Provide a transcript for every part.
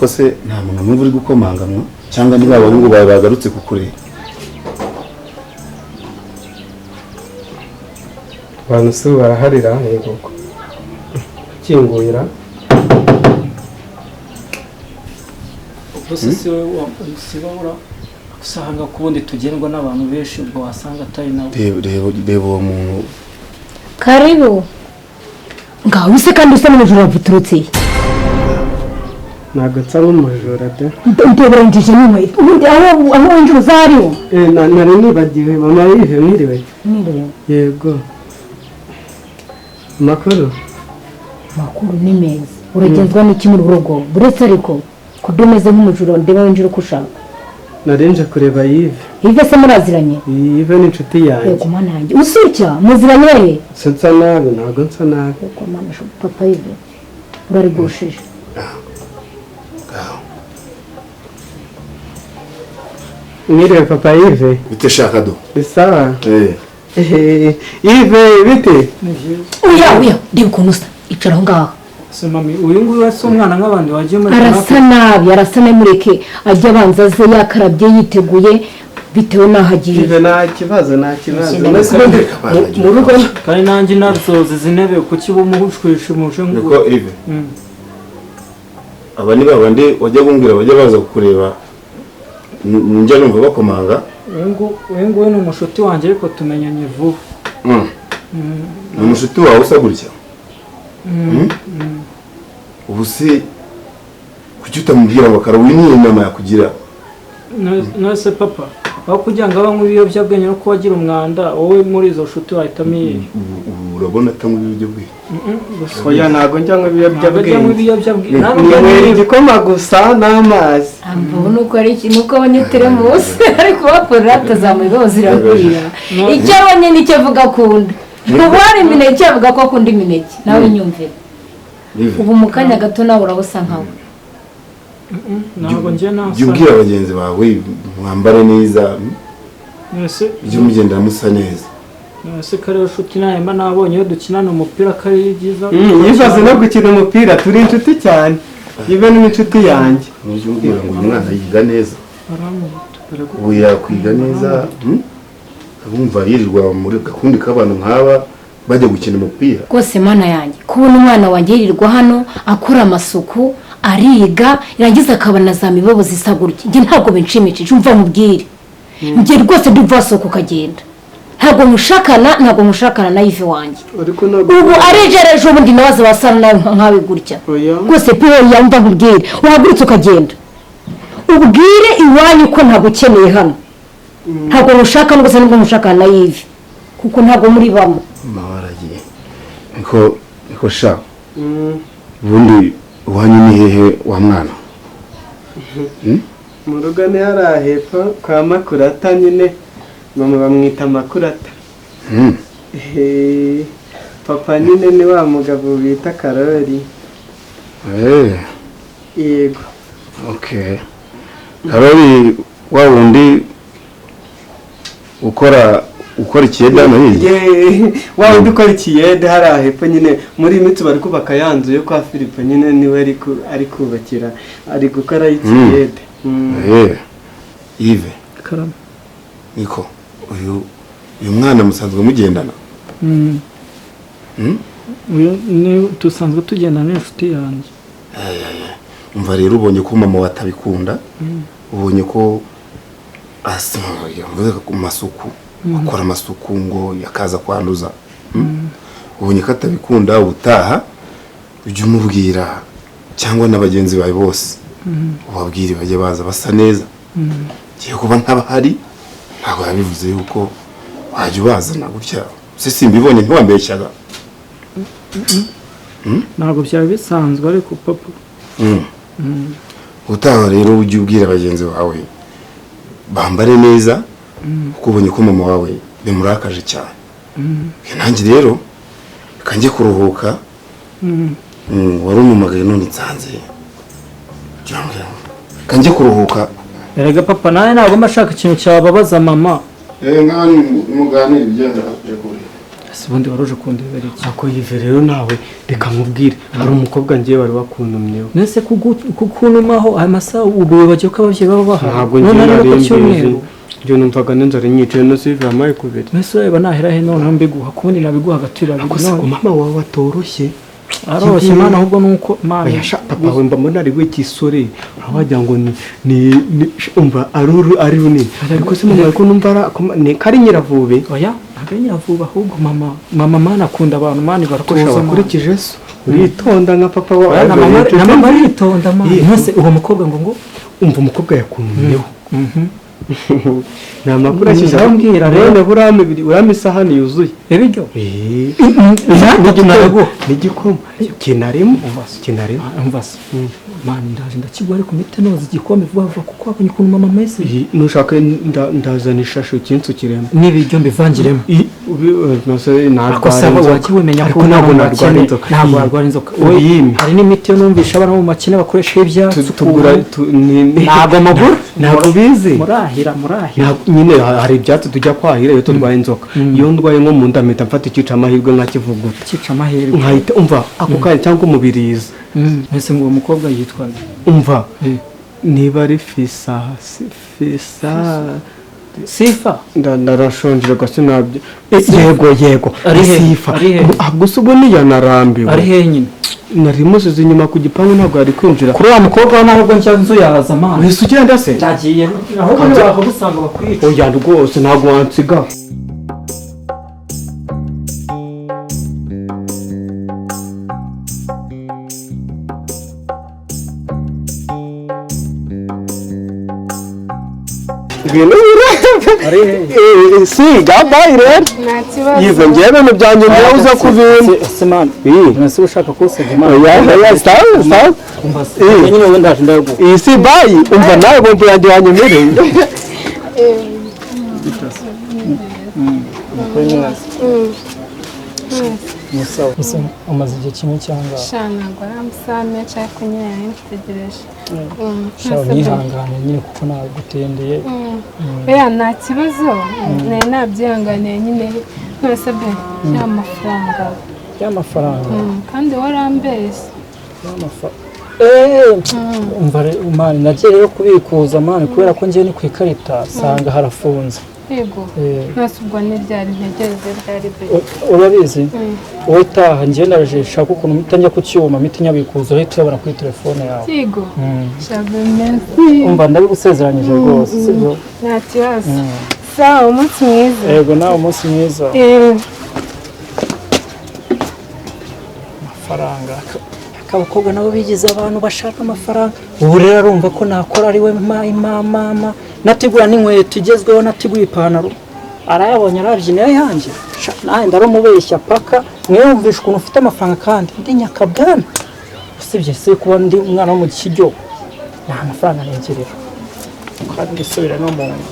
ariko se nta muntu n'umwe uri gukomangamwa cyangwa niba abahungu bawe bagarutse kukureba? abantu se baraharira yego kinguyira bose si wowe sibabura usanga kubundi tugendwa n'abantu benshi ubwo wasanga atari nawe. Reba uwo muntu. Karibu ngaho se kandi usa n'umujura wavuturutse. ntabwo nsa nk'umujura de nteberanyije nyuma ubundi aho winjiza hariho nari nibagiwe mama yive mwiriwe yego makuru ni meza uragenzwa n'iki mu rugo buretse ariko kudumeze nk'umujura ndeba winjira uko ushaka. narenje kureba yive se muraziranye? yive ni inshuti yanjye. yego mana yanjye usutya muziranye he? nsa nabi ntabwo nsa nabi. yego mana papa yive urarigushije. mwiriwe papa yive. bite shaka do? bisawa. yive bite? uya ndi ukuntu usa icara aho ngaho. se mami uyu nguyu wese umwana nk'abandi wagiye muri arasa nabi mureke ajya abanza aze yakarabye yiteguye bitewe n'aho agiye. yive nta kibazo mu rugo kandi nanjye nasoza izi ntebe kuki bumushwishimuje ngo niko yive aba ni babandi wajya gumbwira bajya baza kukureba njya numva bakomanga. uyu nguyu ni umushuti wanjye ariko tumenyanye vuba. ni umushuti wawe usa gutya? ubu se kuki utamubwira ngo karabu niyo nama yakugira? nose papa aho kugira ngo abanywe ibiyobyabwenge no kubagira umwanda wowe muri izo nshuti wahitamo iyihe? urabona atanywa ibiyobyabwenge? oya ntabwo njyanywa ibiyobyabwenge ntabwo igikoma gusa n'amazi. mbona uko ari ikintu uko abanyeteremusi ariko bakorera atazamuye bose iragwira icyo abonye nicyo avuga akunda. ubu hari imineke avuga ko akunda imineke nawe nyumvira ubu mu kanya gato nawe urabasa nkawe. ntabwo njye nasa. jya ubwira bagenzi bawe mwambare neza ujye mugendera musa neza. ese kariya nshuti nahemba nabonye iyo dukinana umupira kari byiza. yifaze no gukina umupira turi inshuti cyane yive n'inshuti yanjye. ujye umbwira ngo uyu mwana yiga neza ubu yakwiga neza abumva yirirwa muri gakundi k'abantu nk'aba bajya gukina umupira. rwose mana yanjye kubona umwana wanjye yirirwa hano akora amasuku ariga irangiza akabona za mibobo zisa gutya njye ntabwo binshimishije umva mubwire njye rwose nduvasoko ukagenda ntabwo mushakana na yive wanjye ubu arejereje ubundi nabaze basana nawe nkawe gutya rwose pe yamva mubwire wahagurutse ukagenda ubwire iwanyu ko ntabwo ukeneye hano ntabwo mushaka rwose nubwo mushakana na yive kuko ntabwo muri bamo mawaragiye niko sha ubundi uwanyu ni hehe wa mwana? mu rugo ni hariya hepfo kwa makurata nyine mama bamwita makurata. papa nyine ni wa mugabo bita Karoli. yego Karoli wa wundi ukora ikiyede hano hirya? wa wundi ukora ikiyede hariya hepfo nyine muri iyi minsi bari kubaka ya nzu yo kwa Philippe nyine niwe ari kubakira ari gukora ikiyede. Yves niko uyu mwana musanzwe mugendana? dusanzwe tugendana n'inshuti yanjye. umva rero ubonye ko mama watabikunda ubonye ko amasuku akora amasuku ngo yakaza kwanduza ubonye ko atabikunda ubutaha ujye umubwira cyangwa n'abagenzi bawe bose ubabwire bajye baza basa neza. ngiye kuba ntabahari ntabwo yabivuze yuko wajya ubazana gutya se simbibonye ntiwambeshyaga. ntabwo byaba bisanzwe ariko papa utaha rero ujye ubwira bagenzi bawe bambare neza kuko ubonye ko mama wawe bimurakaje cyane. Nanjye rero kanjye kuruhuka. Wari umumagaye none nsanze kanjye kuruhuka. Erega papa nawe ntabwo mashaka ikintu cyababaza mama. Ngani muganira ibigenda kuri. Ubundi waruje kundebera iki? Ako yive rero nawe reka nkubwire hari umukobwa ngiye bari bakuntumyeho. Nese kukunumaho amasaha ubu bagiye ko abavye baba bahari. Ntabwo ngiye narembeje. Byo numvaga n'inzara nyicaye no sive amaye kubera. Nese ureba nahera he none mbiguha kubundi nabiguha gatira Ako siko mama wawe atoroshye. Aroroshye mana ahubwo nuko mana yasha papa we mbamona ari w'ikisore abagira ngo ni umva ari runini ariko se mama ko numva ni kari nyiravube oya ntabwo nyiravuba ahubwo mama mana akunda abantu mani barakoresha bakurikije so uritonda nka papa wawe na mama aritonda mani nose uwo mukobwa ngo umva umukobwa yakuntumyeho na makuru akizambwira rero urame isahani yuzuye ebiryo n'igikoma kinarimo umvase mani ndaje ndakigwa ariko mitenoza igikombe vuba kuko abonye ukuntu mama mese nushaka ndazana ishasho cy'insukiremo n'ibiryo mbivangiremo ntabwo wakiwemenya ko ntabwo narwara inzoka hari n'imiti yo numvisha abana mu makine bakoresha ibyatsi ntabwo amaguru ntabwo bizi murahira nyine hari ibyatsi tujya kwahira iyo turwaye inzoka iyo ndwaye nko mu nda mpita mfata ikica amahirwe nkakivuguta nkahita umva ako kanya cyangwa umubirizi mbese ngo uwo mukobwa yitwa umva niba ari Sifa ndarashonje gase nabyo yego Sifa gusa ubu niyanarambiwe ari he nyine nari musize inyuma ku gipangu ntabwo ari kwinjira kuri wa mukobwa ntabwo nzu yaza amana wese ugenda se nagiye aho bakagusanga bakwica oya rwose ntabwo wansiga siga bayi rero yive ngewe ibintu byanjye niba uza kuvima semana nasi ushaka kusega imana nyine wowe ndaje ndaguha iyi si bayi umva nawe bombo yanjye wanyemereye musawa umaze igihe kimwe cyangwa ntabwo ari amasaha menshi ariko nyine yari nitegereje nihangane nyine kuko nagutendeye nta kibazo nari nabyihanganiye nyine ntasabye y'amafaranga kandi warambeshye mani nagiye rero kubikuza mani kubera ko ngiye ni ku ikarita sanga harafunze yego ntose ubwo n'ibyari ntegereze byari byo urabizi wowe taha njye ndaje shaka ukuntu mpita njya ku cyuma mpita nyabikuza uhita uyabona kuri telefone yawe yego umva ndabigusezeranyije rwose sibyo nta kibazo sawa umunsi mwiza yego nawe umunsi mwiza amafaranga abakobwa nabo bigize abantu bashaka amafaranga ubu rero arumva ko nakora ari we mama nategura n'inkweto igezweho nateguye ipantaro arayabonye arabyina yanjye nawe ndaramubeshya paka mwiyumvisha ukuntu ufite amafaranga kandi ndi nyakabwana usibye se kuba ndi umwana wo mu kiryo nta mafaranga negerera kandi isubira no mu nzu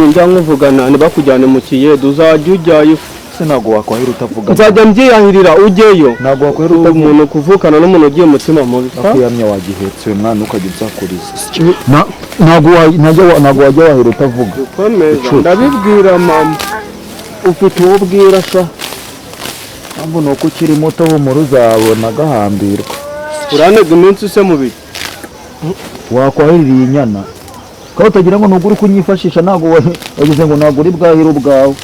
njya nkuvugana ntibakujyane mu kiyede uzajya ujyayo se ntabwo wakwahira utavuga nzajya mbyiyahirira ujyeyo ntabwo wakwahira utavuga umuntu kuvukana n'umuntu ugiye umutima mubi akuyamya wagihetse mwana ukajya usakuriza ntabwo wajya wahira utavuga ndabibwira mama ufite uwo ubwira sha ntabwo ni uko ukiri muto humura uzabona agahambirwa uranega iminsi se mubiri wakwahirira iyi nyana kandi utagira ngo ntugure kunyifashisha ntabwo wagize ngo ntabwo uri bwahire ubwawe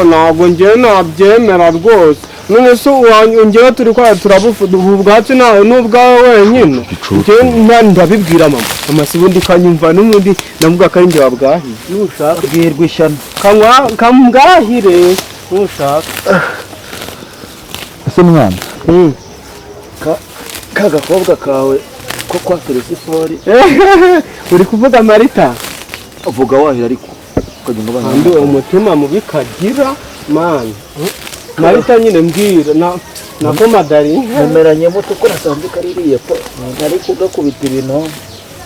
ntabwo njyewe nabyemera rwose none se wongera turi kwa turabufuda ubu bwatsi nawe n'ubwawe wenyine ndabibwira mama si ubundi kanyumva n'ubundi navuga ko ari njye wabwahiye nushaka bwirwa ishyano kamubwahire nushaka ese mwana ka gakobwa kawe ko kwa Teresifori uri kuvuga Marita avuga wahira ariko ukagenda ubana kandi umutima mubi kagira mani Marita nyine mbwira nako madari mumeranye muto ko nasanzwe kaririye po nari kugakubita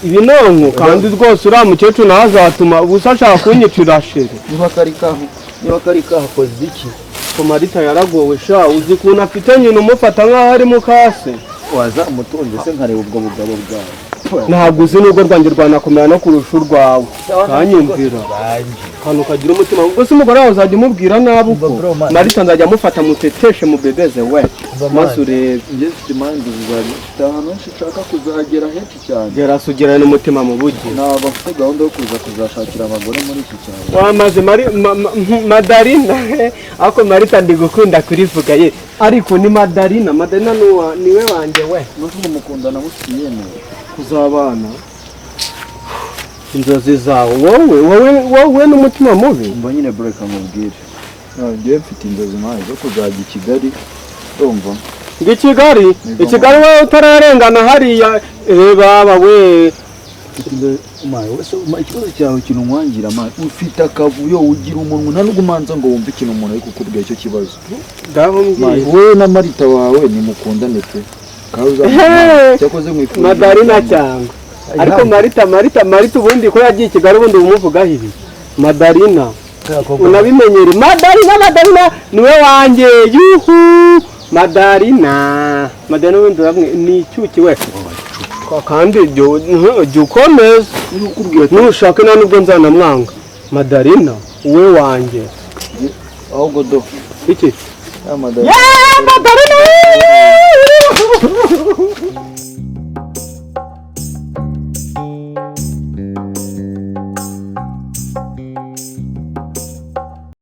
ibinonko kandi rwose uriya mukecuru nawe azatuma ubusa ashaka kunyicira shere niba kari kahakoze iki ko Marita yaragowe sha uzi ukuntu afite nyine umufata nk'aho ari mukase waza umutunzi se nkareba ubwo bugabo bwawe ntabwo uzi n'ubwo rwanjye rwanakomera no kurusha urwawe kanyumvira hano ukagira umutima gusa umugore wawe uzajya umubwira nabi uko Marita nzajya amufata muteteshe mubebeze we maze urebe njye mfite impamvu zifite ahantu henshi nshaka kuzagera henshi cyane gerasa ugirane n'umutima mu bugi ntabwo mfite gahunda yo kuzashakira abagore muri iki cyaro wamaze Madarina ako Marita ndi gukunda kurivuga ye ariko ni Madarina niwe wanjye we nuko mukundana mutiyene kuzabana inzozi zawe wowe n'umutima mubi mba nyine bureka mubwire njyewe mfite inzozi mpaye zo kuzajya i Kigali urumva ngo i Kigali wowe utararengana hariya baba we ikibazo cyawe kintu umwangira ufite akavuyo ugira umunwa nta nubwo umanza ngo wumve ikintu umuntu ari kukubwira icyo kibazo wowe na Marita wawe nimukundane pe cyakoze mwifuza Madarina cyangwa ariko Marita ubundi ko yagiye i Kigali ubundi umuvugaho ibi Madarina unabimenyere Madarina niwe wanjye yuhu Madarina ubundi uramwe ni icyuki we kandi jya ukomeza nushaka nta nubwo nzanamwanga Madarina uwe wanjye ahubwo do iki Madarina